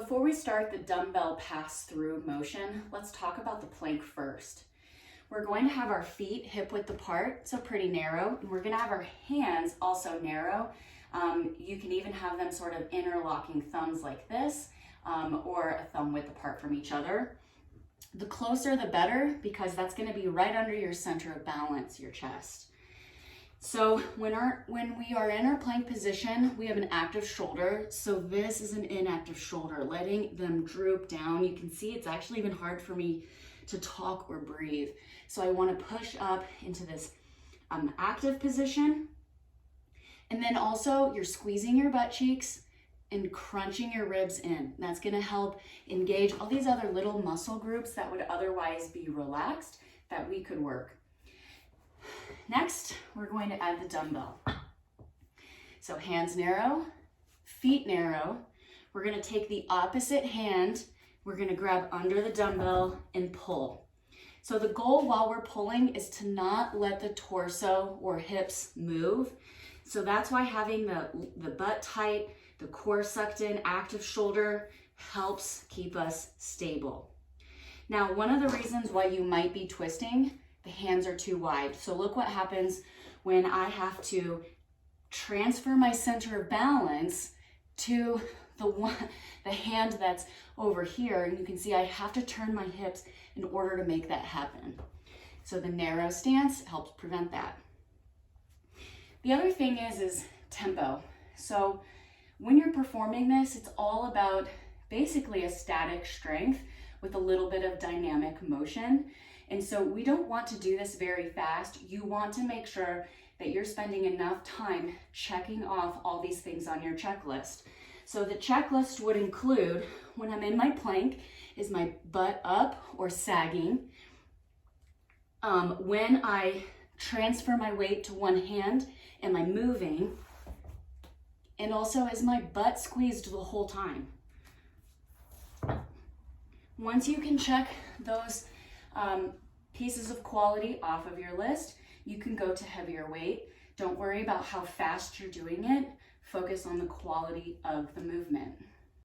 Before we start the dumbbell pass-through motion, let's talk about the plank first. We're going to have our feet hip width apart, so pretty narrow, and we're going to have our hands also narrow. You can even have them sort of interlocking thumbs like this, or a thumb width apart from each other. The closer the better, because that's going to be right under your center of balance, your chest. So when we are in our plank position, we have an active shoulder. So this is an inactive shoulder, letting them droop down. You can see it's actually even hard for me to talk or breathe. So I want to push up into this active position. And then also you're squeezing your butt cheeks and crunching your ribs in. That's going to help engage all these other little muscle groups that would otherwise be relaxed that we could work. Next, we're going to add the dumbbell. So hands narrow, feet narrow. We're going to take the opposite hand. We're going to grab under the dumbbell and pull. So the goal while we're pulling is to not let the torso or hips move. So that's why having the butt tight, the core sucked in, active shoulder helps keep us stable. Now, one of the reasons why you might be twisting, the hands are too wide. So look what happens when I have to transfer my center of balance to the hand that's over here. And you can see I have to turn my hips in order to make that happen. So the narrow stance helps prevent that. The other thing is tempo. So when you're performing this, it's all about basically a static strength with a little bit of dynamic motion. And so we don't want to do this very fast. You want to make sure that you're spending enough time checking off all these things on your checklist. So the checklist would include, when I'm in my plank, is my butt up or sagging. When I transfer my weight to one hand, am I moving? And also, is my butt squeezed the whole time? Once you can check those pieces of quality off of your list, you can go to heavier weight. Don't worry about how fast you're doing it. Focus on the quality of the movement.